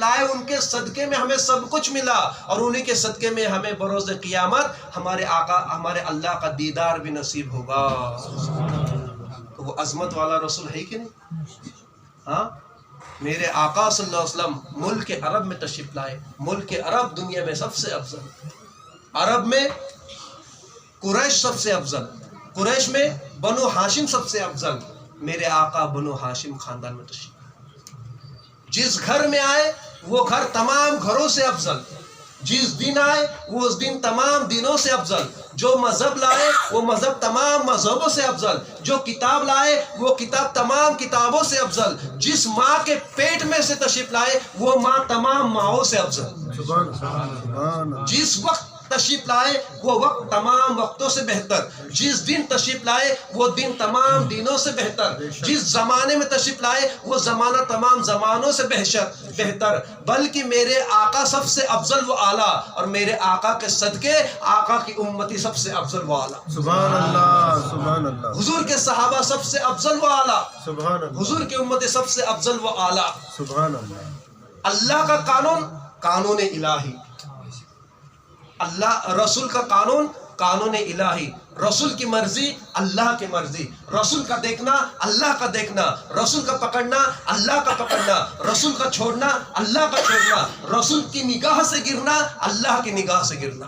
لائے، ان کے صدقے میں ہمیں سب کچھ ملا، اور انہی کے صدقے میں ہمیں بروز قیامت ہمارے آقا ہمارے اللہ کا دیدار بھی نصیب ہوگا۔ تو وہ عظمت والا رسول ہے کہ نہیں؟ ہاں، میرے آقا صلی اللہ علیہ وسلم ملک عرب میں تشریف لائے۔ ملک عرب دنیا میں سب سے افضل، عرب میں قریش سب سے افضل، قریش میں بنو ہاشم سب سے افضل، میرے آقا بنو ہاشم خاندان میں تشریف، جس گھر میں آئے وہ گھر تمام گھروں سے افضل، جس دن آئے وہ اس دن تمام دنوں سے افضل، جو مذہب لائے وہ مذہب تمام مذہبوں سے افضل، جو کتاب لائے وہ کتاب تمام کتابوں سے افضل، جس ماں کے پیٹ میں سے تشریف لائے وہ ماں تمام ماؤں سے افضل، جس وقت تشریف لائے وہ وقت تمام وقتوں سے بہتر، جس دن تشریف لائے وہ دن تمام دنوں سے بہتر، جس زمانے میں تشریف لائے وہ زمانہ تمام زمانوں سے بہتر، بلکہ میرے آقا سب سے افضل و اعلیٰ، اور میرے آقا کے صدقے آقا کی امتی سب سے افضل و اعلیٰ۔ سبحان اللہ، سبحان اللہ۔ حضور کے صحابہ سب سے افضل و اعلیٰ، سبحان اللہ۔ حضور کی امت سب سے افضل و اعلیٰ۔ سبحان اللہ۔ اللہ کا قانون قانون الہی، اللہ رسول کا قانون قانون الہی، رسول کی مرضی اللہ کی مرضی، رسول کا دیکھنا اللہ کا دیکھنا، رسول کا پکڑنا اللہ کا پکڑنا، رسول کا چھوڑنا اللہ کا چھوڑنا، رسول کی نگاہ سے گرنا اللہ کی نگاہ سے گرنا،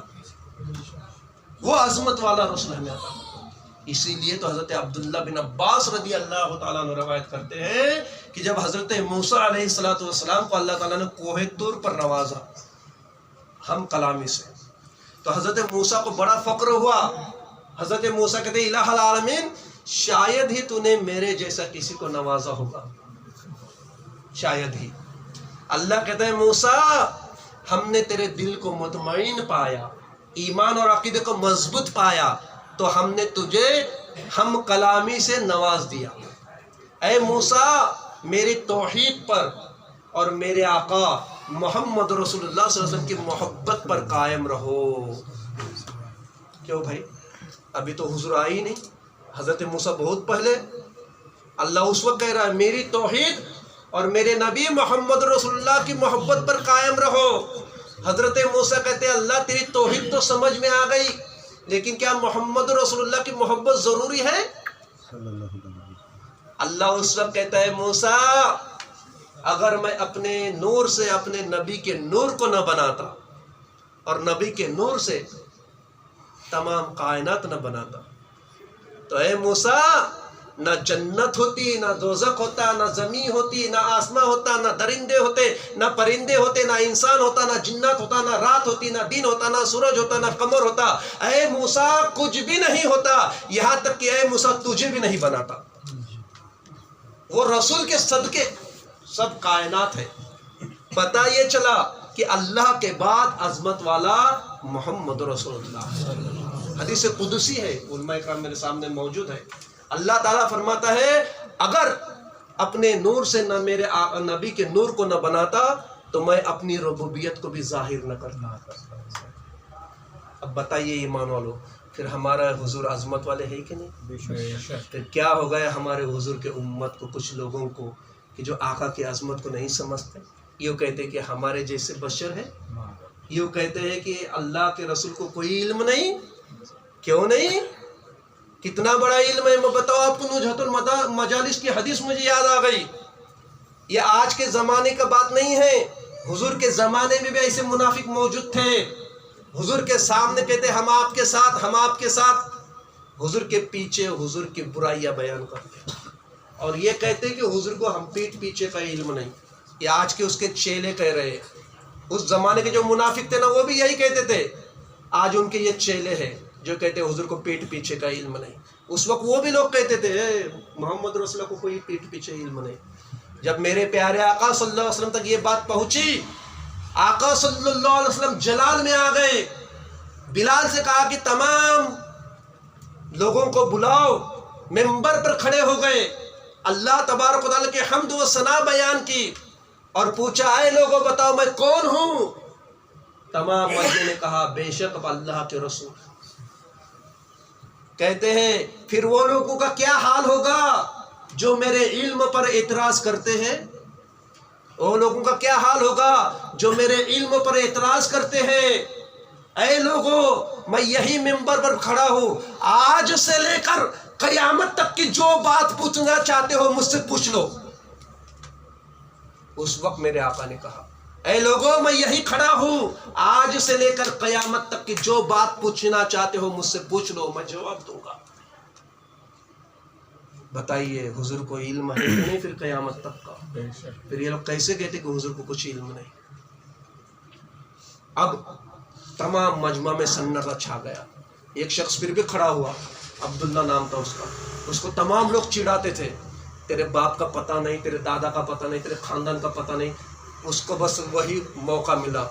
وہ عظمت والا رسول ہمیں عطا۔ اسی لیے تو حضرت عبداللہ بن عباس رضی اللہ تعالیٰ عنہ روایت کرتے ہیں کہ جب حضرت موسیٰ علیہ السلام کو اللہ تعالیٰ نے کوہ طور پر نوازا ہم کلامی سے، تو حضرت موسیٰ کو بڑا فخر ہوا۔ حضرت موسیٰ کہتے ہیں الہ العالمین، شاید ہی تو نے میرے جیسا کسی کو نوازا ہوگا، شاید ہی۔ اللہ کہتے ہیں موسیٰ، ہم نے تیرے دل کو مطمئن پایا، ایمان اور عقیدے کو مضبوط پایا، تو ہم نے تجھے ہم کلامی سے نواز دیا۔ اے موسیٰ، میری توحید پر اور میرے آقا محمد رسول اللہ صلی اللہ علیہ وسلم کی محبت پر قائم رہو۔ کیوں بھائی؟ ابھی تو حضور آئی نہیں، حضرت موسیٰ بہت پہلے۔ اللہ اس وقت کہہ رہا ہے میری توحید اور میرے نبی محمد رسول اللہ کی محبت پر قائم رہو۔ حضرت موسیٰ کہتے ہیں اللہ تیری توحید تو سمجھ میں آ گئی، لیکن کیا محمد رسول اللہ کی محبت ضروری ہے؟ اللہ اس وقت کہتا ہے موسیٰ، اگر میں اپنے نور سے اپنے نبی کے نور کو نہ بناتا اور نبی کے نور سے تمام کائنات نہ بناتا، تو اے موسیٰ نہ جنت ہوتی، نہ دوزخ ہوتا، نہ زمین ہوتی، نہ آسمان ہوتا، نہ درندے ہوتے، نہ پرندے ہوتے، نہ انسان ہوتا، نہ جنات ہوتا، نہ رات ہوتی، نہ دن ہوتا، نہ سورج ہوتا، نہ قمر ہوتا۔ اے موسیٰ کچھ بھی نہیں ہوتا، یہاں تک کہ اے موسیٰ تجھے بھی نہیں بناتا۔ وہ رسول کے صدقے سب کائنات ہے۔ پتہ یہ چلا کہ اللہ کے بعد عظمت والا محمد رسول اللہ۔ حدیث قدسی ہے، علماء کرام میرے سامنے موجود ہے۔ اللہ تعالیٰ فرماتا ہے اگر اپنے نور سے نہ میرے نبی کے نور کو نہ بناتا تو میں اپنی ربوبیت کو بھی ظاہر نہ کرتا۔ اب بتائیے ایمان والو، پھر ہمارا حضور عظمت والے ہے کہ نہیں؟ پھر کیا ہو گیا ہمارے حضور کے امت کو، کچھ لوگوں کو کہ جو آقا کی عظمت کو نہیں سمجھتے، یوں کہتے ہیں کہ ہمارے جیسے بشر ہے، یوں کہتے ہیں کہ اللہ کے رسول کو کوئی علم نہیں۔ کیوں نہیں؟ کتنا بڑا علم ہے، میں بتاؤ آپ کو، نزہۃ المجالس کی حدیث مجھے یاد آ گئی۔ یہ آج کے زمانے کا بات نہیں ہے، حضور کے زمانے میں بھی ایسے منافق موجود تھے۔ حضور کے سامنے کہتے ہم آپ کے ساتھ، ہم آپ کے ساتھ، حضور کے پیچھے حضور کی برائیاں بیان کرتے، اور یہ کہتے کہ حضور کو ہم پیٹ پیچھے کا علم نہیں۔ یہ آج کے اس کے چیلے کہہ رہے ہیں۔ اس زمانے کے جو منافق تھے نا، وہ بھی یہی کہتے تھے، آج ان کے یہ چیلے ہیں جو کہتے ہیں حضور کو پیٹ پیچھے کا علم نہیں۔ اس وقت وہ بھی لوگ کہتے تھے محمد رسول اللہ کو کوئی پیٹ پیچھے علم نہیں۔ جب میرے پیارے آقا صلی اللہ علیہ وسلم تک یہ بات پہنچی، آقا صلی اللہ علیہ وسلم جلال میں آ گئے، بلال سے کہا کہ تمام لوگوں کو بلاؤ، ممبر پر کھڑے ہو گئے، اللہ تبارک و تعالیٰ کے حمد و ثنا بیان کی اور پوچھا اے لوگوں بتاؤ میں کون ہوں؟ تمام مجمع نے کہا بے شک اللہ کے رسول۔ کہتے ہیں پھر وہ لوگوں کا کیا حال ہوگا جو میرے علم پر اعتراض کرتے ہیں؟ وہ لوگوں کا کیا حال ہوگا جو میرے علم پر اعتراض کرتے ہیں. اے لوگوں، میں یہی ممبر پر کھڑا ہوں، آج سے لے کر قیامت تک کی جو بات پوچھنا چاہتے ہو مجھ سے پوچھ لو. اس وقت میرے آقا نے کہا اے لوگوں، میں یہی کھڑا ہوں، آج سے لے کر قیامت تک کی جو بات پوچھنا چاہتے ہو مجھ سے پوچھ لو، میں جواب دوں گا. بتائیے حضور کو علم ہے کہ نہیں پھر قیامت تک کا؟ پھر یہ لوگ کیسے کہتے کہ حضور کو کچھ علم نہیں؟ اب تمام مجمع میں سنرا چھا گیا. ایک شخص پھر بھی کھڑا ہوا، عبداللہ نام تھا اس کا. اس کو تمام لوگ چڑھاتے تھے، تیرے باپ کا پتہ نہیں، تیرے دادا کا پتہ نہیں، تیرے خاندان کا پتہ نہیں. اس کو بس وہی موقع ملا،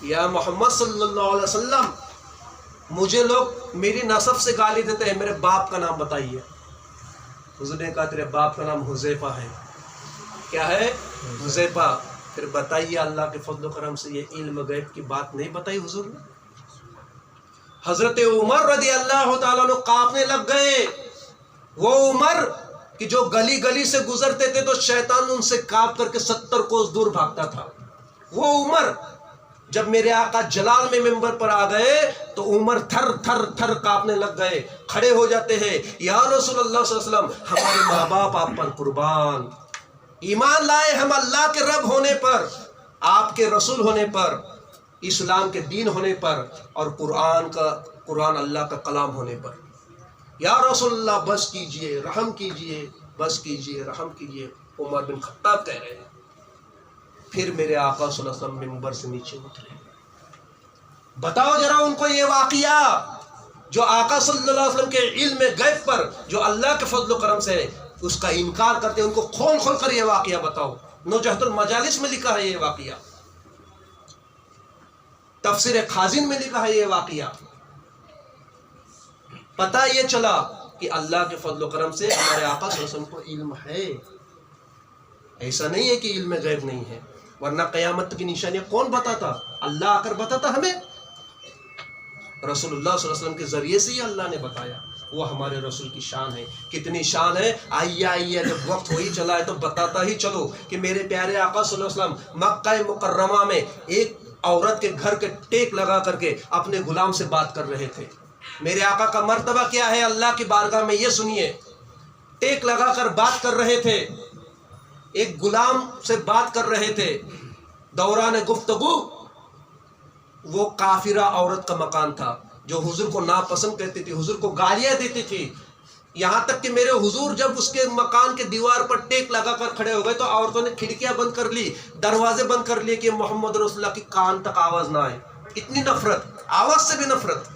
یا محمد صلی اللہ علیہ وسلم مجھے لوگ میری نسب سے گالی دیتے ہیں، میرے باپ کا نام بتائیے. حضور نے کہا تیرے باپ کا نام حذیفہ ہے. کیا ہے؟ حذیفہ. پھر بتائیے اللہ کے فضل و کرم سے یہ علم غیب کی بات نہیں بتائی حضور نے. حضرت عمر رضی اللہ تعالیٰ عنہ کانپنے لگ گئے. وہ عمر کہ جو گلی گلی سے گزرتے تھے تو شیطان ان سے کانپ کر کے 70 کوس دور بھاگتا تھا. وہ عمر جب میرے آقا جلال میں ممبر پر آ گئے تو عمر تھر تھر تھر کانپنے لگ گئے. کھڑے ہو جاتے ہیں، یا رسول اللہ صلی اللہ علیہ وسلم ہمارے ماں باپ آپ پر قربان، ایمان لائے ہم اللہ کے رب ہونے پر، آپ کے رسول ہونے پر، اسلام کے دین ہونے پر، اور قرآن اللہ کا کلام ہونے پر. یا رسول اللہ بس کیجئے، رحم کیجئے، بس کیجئے، رحم کیجئے. عمر بن خطاب کہہ رہے ہیں. پھر میرے آقا صلی اللہ علیہ وسلم ممبر سے نیچے اترے. بتاؤ ذرا ان کو یہ واقعہ جو آقا صلی اللہ علیہ وسلم کے علم غیب پر، جو اللہ کے فضل و کرم سے اس کا انکار کرتے ہیں، ان کو کھول کھول کر یہ واقعہ بتاؤ. نجہت المجالس میں لکھا ہے یہ واقعہ، تفسیر خازن میں لکھا ہے یہ واقعہ. پتہ یہ چلا کہ اللہ کے فضل و کرم سے ہمارے آقا صلی اللہ علیہ وسلم کو علم ہے. ایسا نہیں ہے کہ علم غیب نہیں ہے، ورنہ قیامت کی نشانیاں کون بتاتا؟ اللہ آ کر بتاتا ہمیں. رسول اللہ صلی اللہ علیہ وسلم کے ذریعے سے ہی اللہ نے بتایا. وہ ہمارے رسول کی شان ہے. کتنی شان ہے، آئیے جب وقت ہو ہی چلا ہے تو بتاتا ہی چلو کہ میرے پیارے آقا صلی اللہ علیہ وسلم مکہ مکرمہ میں ایک عورت کے گھر کے ٹیک لگا کر کے اپنے غلام سے بات کر رہے تھے. میرے آقا کا مرتبہ کیا ہے اللہ کی بارگاہ میں یہ سنیے. ٹیک لگا کر بات کر رہے تھے، ایک غلام سے بات کر رہے تھے. دوران گفتگو وہ کافرہ عورت کا مکان تھا جو حضور کو ناپسند کہتی تھی، حضور کو گالیاں دیتی تھی. یہاں تک کہ میرے حضور جب اس کے مکان کے دیوار پر ٹیک لگا کر کھڑے ہو گئے تو عورتوں نے کھڑکیاں بند کر لی، دروازے بند کر لیے کہ محمد رسول اللہ کی کان تک آواز نہ آئے. اتنی نفرت، آواز سے بھی نفرت.